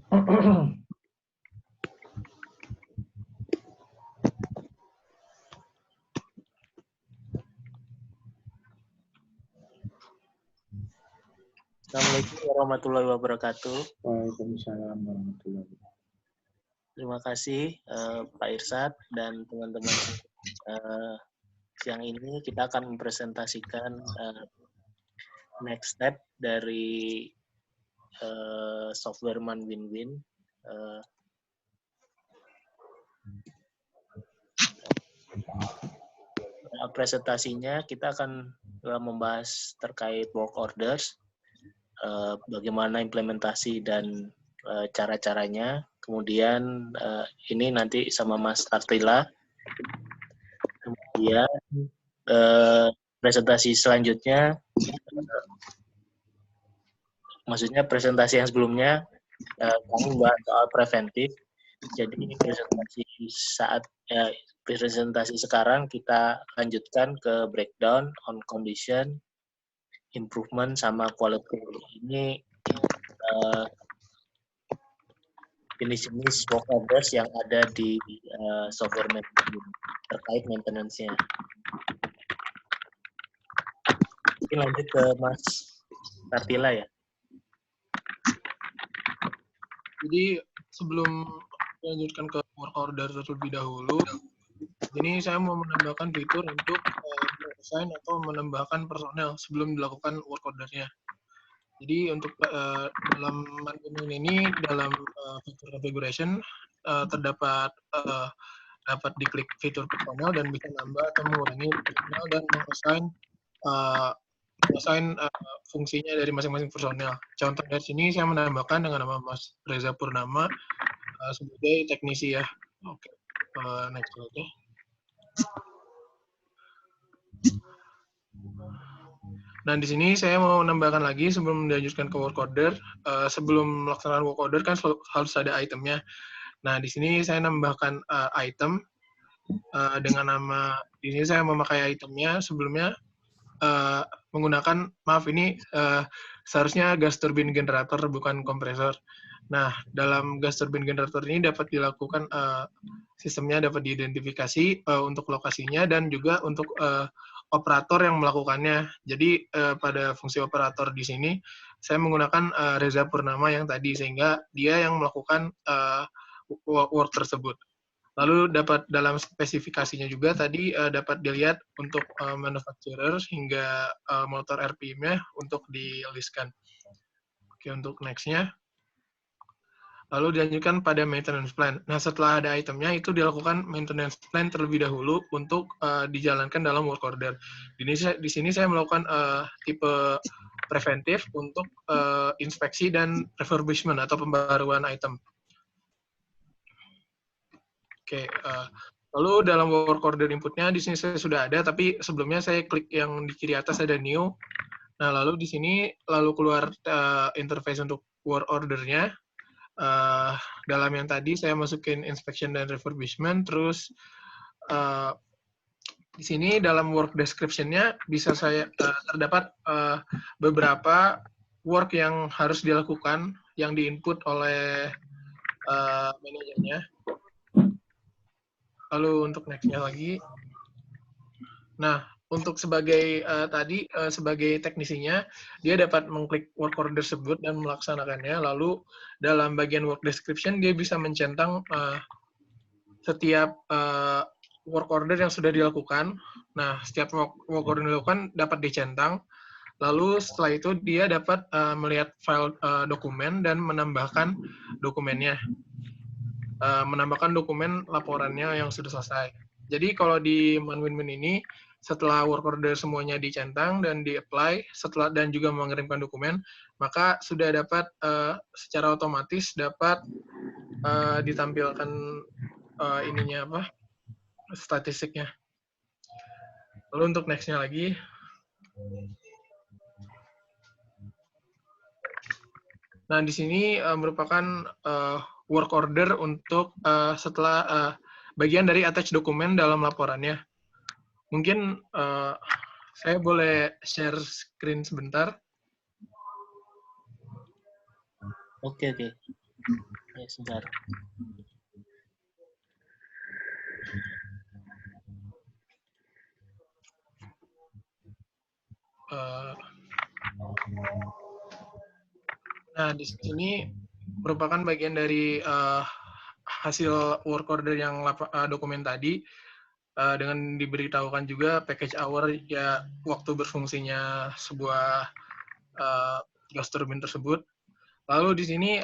Assalamualaikum warahmatullahi wabarakatuh. Waalaikumsalam warahmatullahi wabarakatuh. Terima kasih Pak Irsad dan teman-teman. Siang ini kita akan mempresentasikan next step dari software ManWinWin. Presentasinya kita akan membahas terkait work orders, bagaimana implementasi dan cara-caranya. Kemudian ini nanti sama Mas Artila. Kemudian presentasi selanjutnya, maksudnya presentasi yang sebelumnya kami bahas soal preventif. Jadi presentasi sekarang kita lanjutkan ke breakdown on condition, improvement, sama quality. Ini jenis-jenis work orders yang ada di software maintenance terkait maintenance-nya. Ini lanjut ke Mas Tartila ya. Jadi sebelum melanjutkan ke work order terlebih dahulu, ini saya mau menambahkan fitur untuk assign atau menambahkan personel sebelum dilakukan work ordernya. Jadi untuk dalam ManWinWin ini, dalam fitur configuration terdapat dapat diklik fitur personel dan bisa nambah atau mengurangi personel dan mengassign fungsinya dari masing-masing personel. Contoh dari sini saya menambahkan dengan nama Mas Reza Purnama sebagai teknisi ya. Oke, next slide. Nah, di sini saya mau menambahkan lagi sebelum dilanjutkan ke work order. Sebelum melaksanakan work order kan harus ada itemnya. Nah, di sini saya nambahkan item dengan nama, di sini saya memakai itemnya sebelumnya menggunakan, maaf ini seharusnya gas turbin generator bukan kompresor. Nah, dalam gas turbin generator ini dapat dilakukan sistemnya dapat diidentifikasi untuk lokasinya dan juga untuk operator yang melakukannya. Jadi pada fungsi operator di sini saya menggunakan Reza Purnama yang tadi, sehingga dia yang melakukan work tersebut. Lalu dapat dalam spesifikasinya juga tadi dapat dilihat untuk manufacturer hingga motor RPM-nya untuk di-listkan. Oke, untuk next-nya. Lalu dilanjutkan pada maintenance plan. Nah, setelah ada itemnya, itu dilakukan maintenance plan terlebih dahulu untuk dijalankan dalam work order. Di sini saya melakukan tipe preventif untuk inspeksi dan refurbishment atau pembaruan item. Oke, lalu dalam work order inputnya di sini saya sudah ada, tapi sebelumnya saya klik yang di kiri atas ada new. Nah, lalu di sini lalu keluar interface untuk work ordernya. Dalam yang tadi saya masukin inspection dan refurbishment, terus di sini dalam work description-nya bisa saya terdapat beberapa work yang harus dilakukan yang diinput oleh manajernya. Lalu untuk next-nya lagi. Nah, untuk sebagai sebagai teknisinya, dia dapat mengklik work order tersebut dan melaksanakannya. Lalu dalam bagian work description dia bisa mencentang setiap work order yang sudah dilakukan. Nah, setiap work order yang dilakukan dapat dicentang. Lalu setelah itu dia dapat melihat file dokumen dan menambahkan dokumennya. Menambahkan dokumen laporannya yang sudah selesai. Jadi kalau di ManWinWin ini, setelah work order semuanya dicentang dan di-apply, dan juga mengirimkan dokumen, maka sudah dapat secara otomatis dapat ditampilkan statistiknya. Lalu untuk next-nya lagi. Nah, di sini merupakan work order untuk setelah bagian dari attach dokumen dalam laporannya. Mungkin saya boleh share screen sebentar. Oke. Ya, sebentar. Nah, di sini merupakan bagian dari hasil work order yang dokumen tadi, dengan diberitahukan juga package hour, ya waktu berfungsinya sebuah gas turbin tersebut. Lalu di sini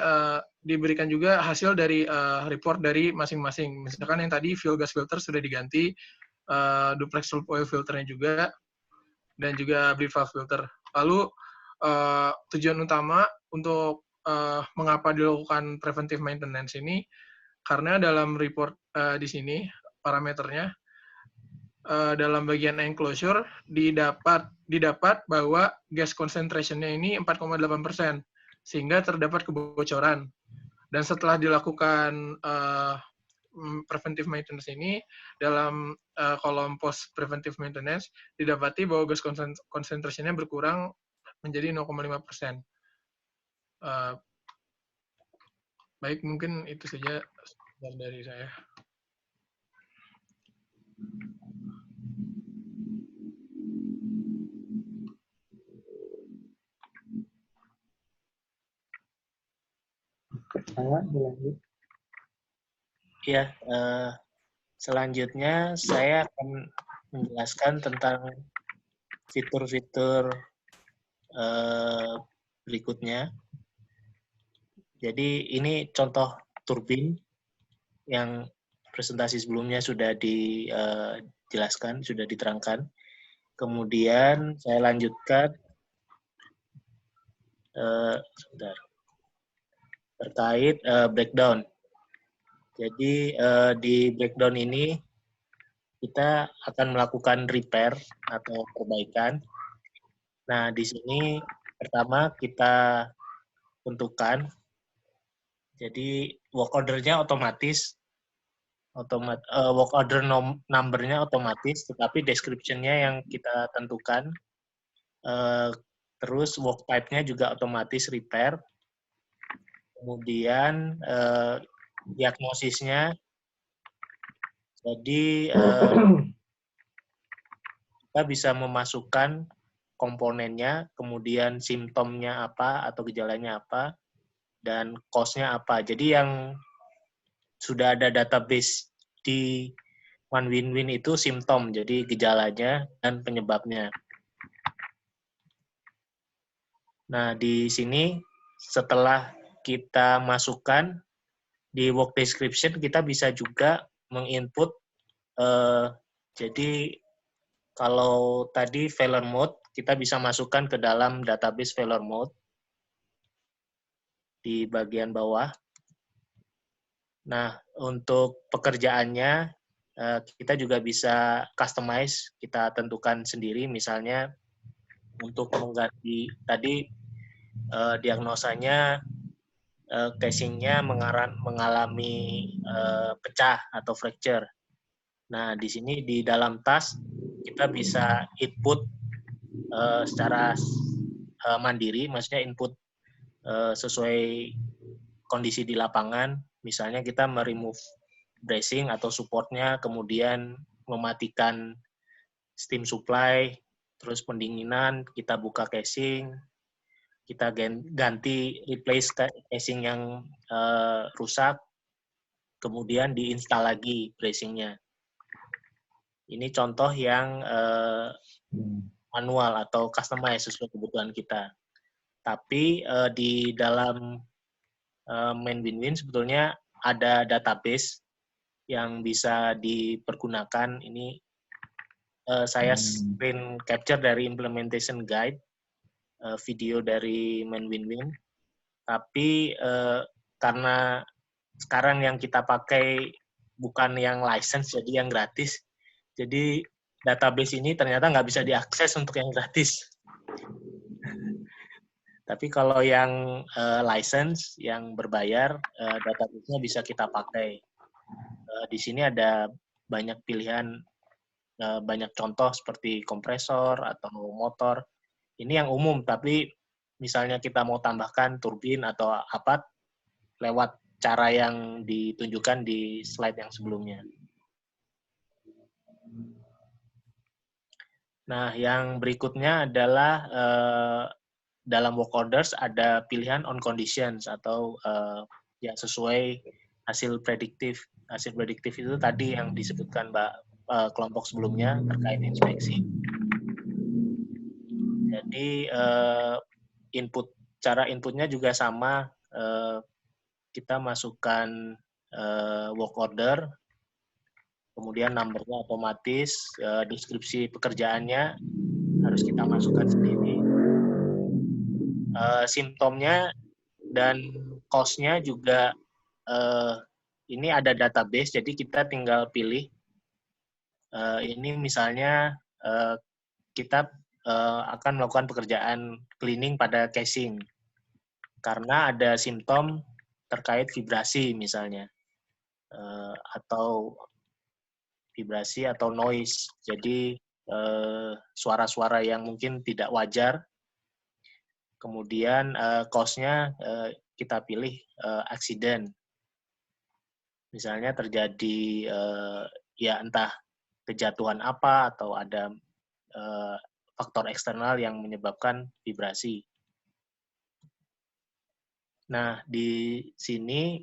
diberikan juga hasil dari report dari masing-masing. Misalkan yang tadi fuel gas filter sudah diganti, duplex tube oil filternya juga, dan juga bleed valve filter. Lalu tujuan utama untuk mengapa dilakukan preventive maintenance ini, karena dalam report di sini parameternya dalam bagian enclosure didapat bahwa gas concentration-nya ini 4,8%, sehingga terdapat kebocoran. Dan setelah dilakukan preventive maintenance ini, dalam kolom post preventive maintenance didapati bahwa gas concentration-nya berkurang menjadi 0,5%. Baik, mungkin itu saja dari saya. Lanjut. Ya, selanjutnya saya akan menjelaskan tentang fitur-fitur berikutnya. Jadi ini contoh turbin yang presentasi sebelumnya sudah dijelaskan, sudah diterangkan. Kemudian saya lanjutkan sebentar, terkait breakdown. Jadi di breakdown ini kita akan melakukan repair atau perbaikan. Nah, di sini pertama kita tentukan. Jadi work order-nya otomatis, work order number-nya otomatis, tetapi description-nya yang kita tentukan. Terus work type-nya juga otomatis repair. Kemudian diagnosisnya, jadi kita bisa memasukkan komponennya, kemudian simptomnya apa atau gejalanya apa, dan cost-nya apa. Jadi yang sudah ada database di OneWinWin itu simptom, jadi gejalanya dan penyebabnya. Nah, di sini setelah kita masukkan di work description, kita bisa juga menginput, jadi kalau tadi failure mode, kita bisa masukkan ke dalam database failure mode di bagian bawah. Nah, untuk pekerjaannya, kita juga bisa customize, kita tentukan sendiri, misalnya untuk mengganti tadi diagnosanya casingnya mengalami pecah atau fracture. Nah, di sini di dalam task kita bisa input secara mandiri, maksudnya input sesuai kondisi di lapangan. Misalnya kita meremove bracing atau supportnya, kemudian mematikan steam supply, terus pendinginan, kita buka casing, kita ganti, replace casing yang rusak, kemudian diinstal lagi bracingnya. Ini contoh yang manual atau customize sesuai kebutuhan kita. Tapi di dalam main WinWin sebetulnya ada database yang bisa dipergunakan. Ini saya screen capture dari implementation guide, video dari main WinWin. Tapi karena sekarang yang kita pakai bukan yang license, jadi yang gratis. Jadi database ini ternyata nggak bisa diakses untuk yang gratis. Tapi kalau yang license, yang berbayar, database-nya bisa kita pakai. Di sini ada banyak pilihan, banyak contoh seperti kompresor atau motor. Ini yang umum, tapi misalnya kita mau tambahkan turbin atau apa, lewat cara yang ditunjukkan di slide yang sebelumnya. Nah, yang berikutnya adalah dalam work orders ada pilihan on conditions atau yang sesuai hasil prediktif. Hasil prediktif itu tadi yang disebutkan kelompok sebelumnya terkait inspeksi. Jadi cara inputnya juga sama. Kita masukkan work order, kemudian numbernya otomatis, deskripsi pekerjaannya harus kita masukkan sendiri. Simptomnya dan cost-nya juga ini ada database, jadi kita tinggal pilih. Ini misalnya kita akan melakukan pekerjaan cleaning pada casing karena ada simptom terkait vibrasi misalnya, atau vibrasi atau noise. Jadi suara-suara yang mungkin tidak wajar. Kemudian cost-nya kita pilih accident. Misalnya terjadi ya entah kejatuhan apa atau ada faktor eksternal yang menyebabkan vibrasi. Nah, di sini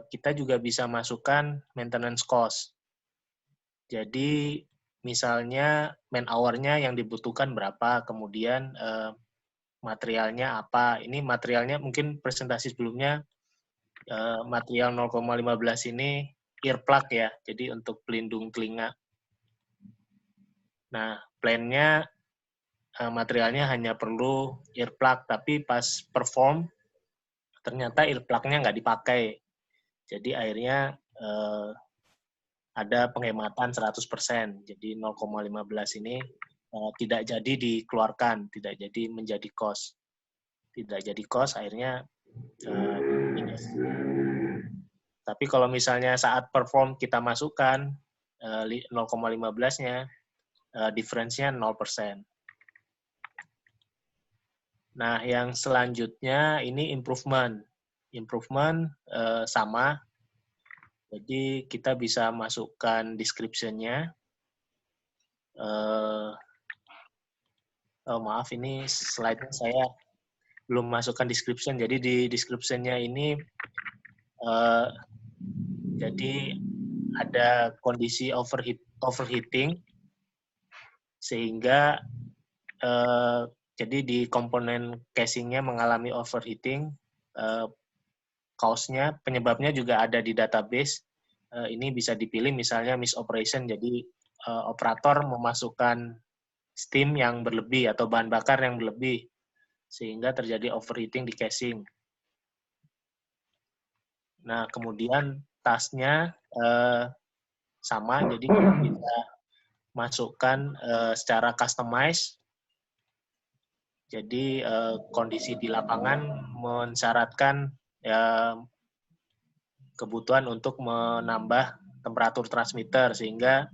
kita juga bisa masukkan maintenance cost. Jadi misalnya man hour-nya yang dibutuhkan berapa, kemudian materialnya apa. Ini materialnya mungkin presentasi sebelumnya material 0,15 ini earplug ya, jadi untuk pelindung telinga. Nah, plan-nya materialnya hanya perlu earplug, tapi pas perform ternyata earplug-nya nggak dipakai. Jadi akhirnya ada penghematan 100%. Jadi 0,15 ini tidak jadi dikeluarkan, tidak jadi menjadi cost. Tidak jadi cost, akhirnya minus. Tapi kalau misalnya saat perform kita masukkan 0,15-nya, difference-nya 0%. Nah, yang selanjutnya ini improvement. Improvement sama. Jadi kita bisa masukkan description-nya. Oh maaf, ini slide-nya saya belum masukkan description. Jadi di description-nya ini jadi ada kondisi overheating sehingga jadi di komponen casing-nya mengalami overheating. Cause-nya, penyebabnya juga ada di database. Ini bisa dipilih misalnya misoperation, jadi operator memasukkan steam yang berlebih atau bahan bakar yang berlebih sehingga terjadi overheating di casing. Nah, kemudian task-nya sama, jadi kita bisa masukkan secara customize. Jadi kondisi di lapangan mensyaratkan kebutuhan untuk menambah temperatur transmitter sehingga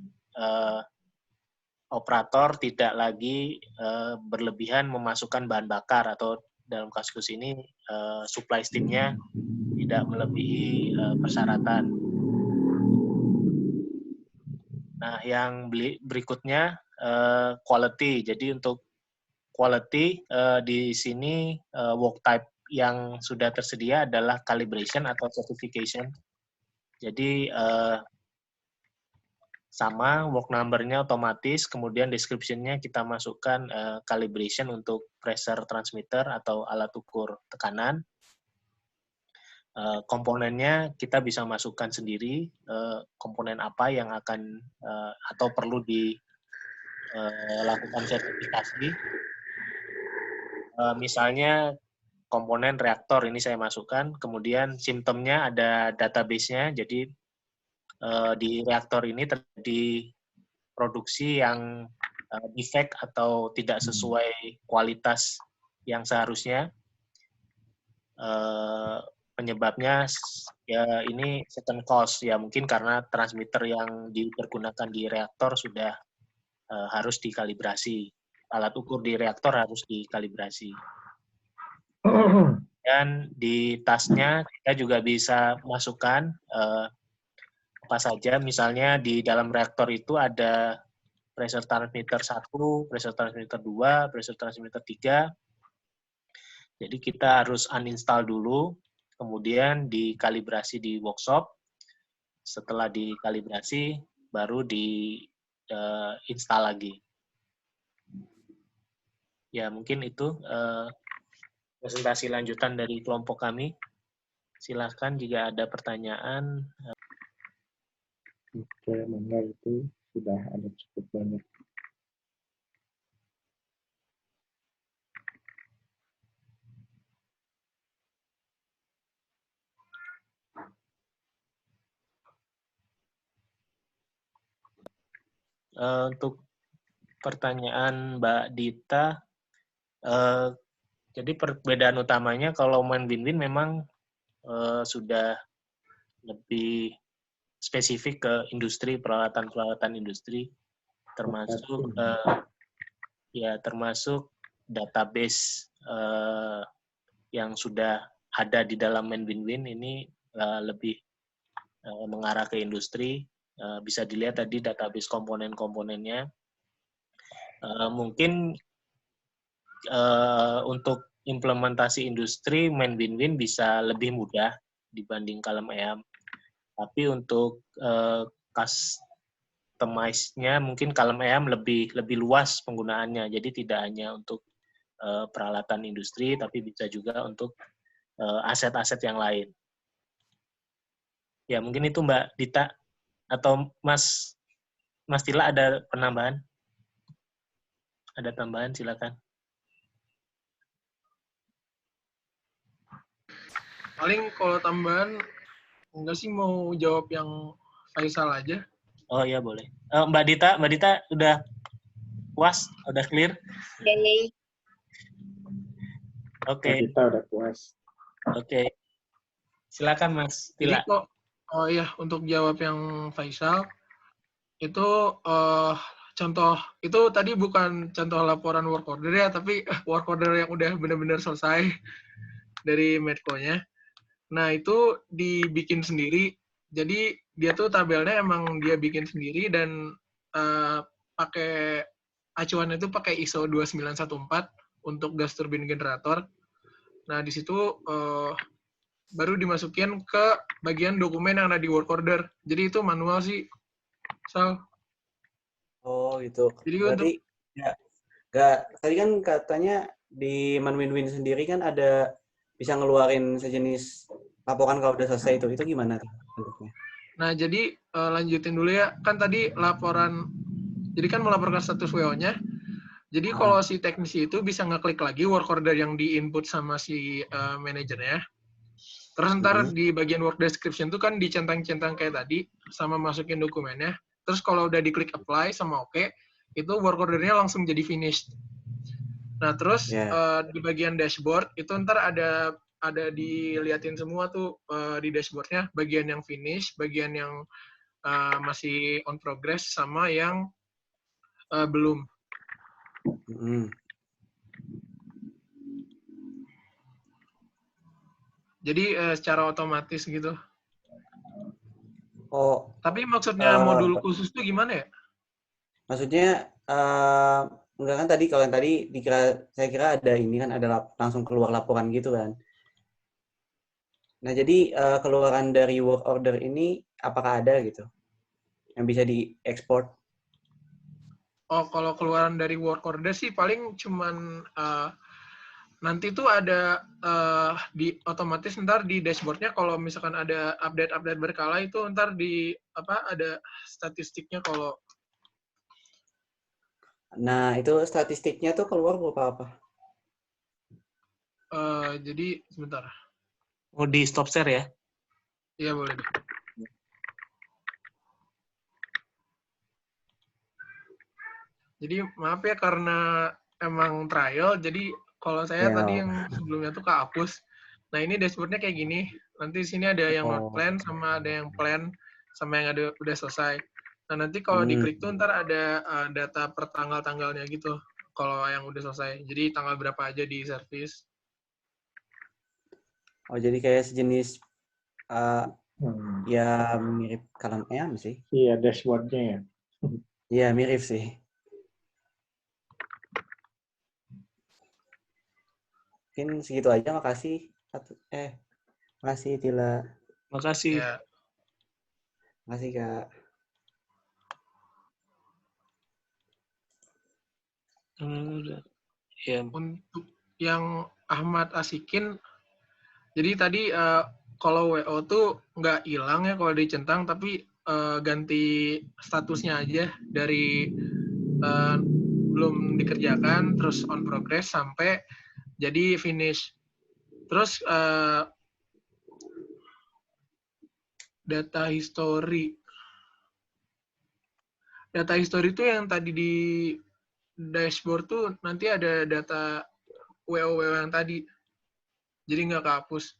operator tidak lagi berlebihan memasukkan bahan bakar atau dalam kasus ini supply steam-nya tidak melebihi persyaratan. Nah, yang berikutnya quality. Jadi untuk quality di sini work type yang sudah tersedia adalah calibration atau certification. Jadi sama work number-nya otomatis, kemudian description-nya kita masukkan calibration untuk pressure transmitter atau alat ukur tekanan. Komponennya kita bisa masukkan sendiri komponen apa yang akan atau perlu dilakukan sertifikasi. Misalnya komponen reaktor ini saya masukkan, kemudian simptomnya ada database-nya, jadi di reaktor ini terjadi produksi yang defect atau tidak sesuai kualitas yang seharusnya. Penyebabnya ya ini second cause, ya mungkin karena transmitter yang dipergunakan di reaktor sudah harus dikalibrasi. Alat ukur di reaktor harus dikalibrasi. Ya, Kemudian di tasnya kita juga bisa masukkan apa saja, misalnya di dalam reaktor itu ada pressure transmitter 1, pressure transmitter 2, pressure transmitter 3. Jadi kita harus uninstall dulu, kemudian dikalibrasi di workshop. Setelah dikalibrasi, baru di-install lagi. Ya, mungkin itu presentasi lanjutan dari kelompok kami. Silahkan jika ada pertanyaan. Oke, mangga itu sudah ada cukup banyak. Untuk pertanyaan Mbak Dita, jadi perbedaan utamanya kalau main win-win memang sudah lebih spesifik ke industri, peralatan-peralatan industri, termasuk termasuk database yang sudah ada di dalam main win-win ini lebih mengarah ke industri. Bisa dilihat tadi database komponen-komponennya. Mungkin untuk implementasi industri, main win-win bisa lebih mudah dibanding Kalem EAM. Tapi untuk customize-nya mungkin Kalem EAM lebih luas penggunaannya. Jadi tidak hanya untuk peralatan industri, tapi bisa juga untuk aset-aset yang lain. Ya, mungkin itu Mbak Dita. Atau Mas Tila ada penambahan? Ada tambahan, silakan. Paling kalau tambahan, enggak sih mau jawab yang Faisal aja. Oh iya, boleh. Mbak Dita udah puas? Udah clear? Yay. Oke. Kita udah puas. Oke. Silakan Mas Tila. Jadi oh iya, untuk jawab yang Faisal, itu contoh, itu tadi bukan contoh laporan work order ya, tapi work order yang udah benar-benar selesai dari Medco-nya. Nah, itu dibikin sendiri. Jadi, dia tuh tabelnya emang dia bikin sendiri dan pakai acuannya itu pakai ISO 2914 untuk gas turbin generator. Nah, di situ baru dimasukin ke bagian dokumen yang ada di work order. Jadi itu manual sih. Oh gitu. Jadi berarti nggak tadi kan katanya di ManWinWin sendiri kan ada bisa ngeluarin sejenis laporan kalau udah selesai itu gimana tuh bentuknya? Nah, jadi lanjutin dulu ya. Kan tadi laporan, jadi kan melaporkan status WO-nya. Jadi kalau si teknisi itu bisa ngeklik lagi work order yang di-input sama si manajernya. Terus ntar di bagian work description itu kan dicentang-centang kayak tadi, sama masukin dokumennya. Terus kalau udah diklik apply sama oke, itu work ordernya langsung jadi finished. Nah, terus di bagian dashboard, itu ntar ada diliatin semua tuh di dashboardnya, bagian yang finish, bagian yang masih on progress, sama yang belum. Jadi secara otomatis gitu. Oh. Tapi maksudnya modul khusus itu gimana ya? Maksudnya enggak kan tadi kalau yang tadi saya kira ada ini kan ada langsung keluar laporan gitu kan. Nah, jadi keluaran dari work order ini apakah ada gitu yang bisa diekspor? Oh, kalau keluaran dari work order sih paling cuman nanti tuh ada di otomatis ntar di dashboardnya kalau misalkan ada update berkala itu ntar di ada statistiknya kalau. Nah, itu statistiknya tuh keluar berupa apa? Jadi sebentar. Mau di stop share ya? Iya, boleh. Jadi maaf ya karena emang trial, jadi kalau saya tadi yang sebelumnya tuh kehapus. Nah, ini dashboardnya kayak gini. Nanti di sini ada yang not plan sama ada yang plan sama yang ada udah selesai. Nah, nanti kalau diklik tuh ntar ada data per tanggal-tanggalnya gitu. Kalau yang udah selesai. Jadi tanggal berapa aja di service. Oh, jadi kayak sejenis uh, Hmm. ya mirip kalam ayam sih. Iya, dashboard-nya ya. Iya, mirip sih. Mungkin segitu aja, makasih. Makasih Tila. Makasih. Ya, Makasih Kak. Ya, untuk yang Ahmad Asikin, jadi tadi kalau WO tuh nggak hilang ya kalau dicentang, tapi ganti statusnya aja dari belum dikerjakan, terus on progress sampai jadi finish. Terus data history. Data history itu yang tadi di dashboard tuh nanti ada data WO yang tadi. Jadi nggak kehapus.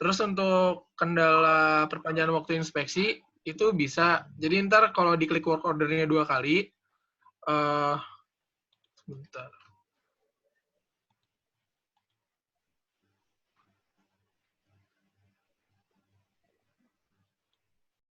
Terus untuk kendala perpanjangan waktu inspeksi, itu bisa. Jadi ntar kalau diklik work order-nya 2 kali, sebentar.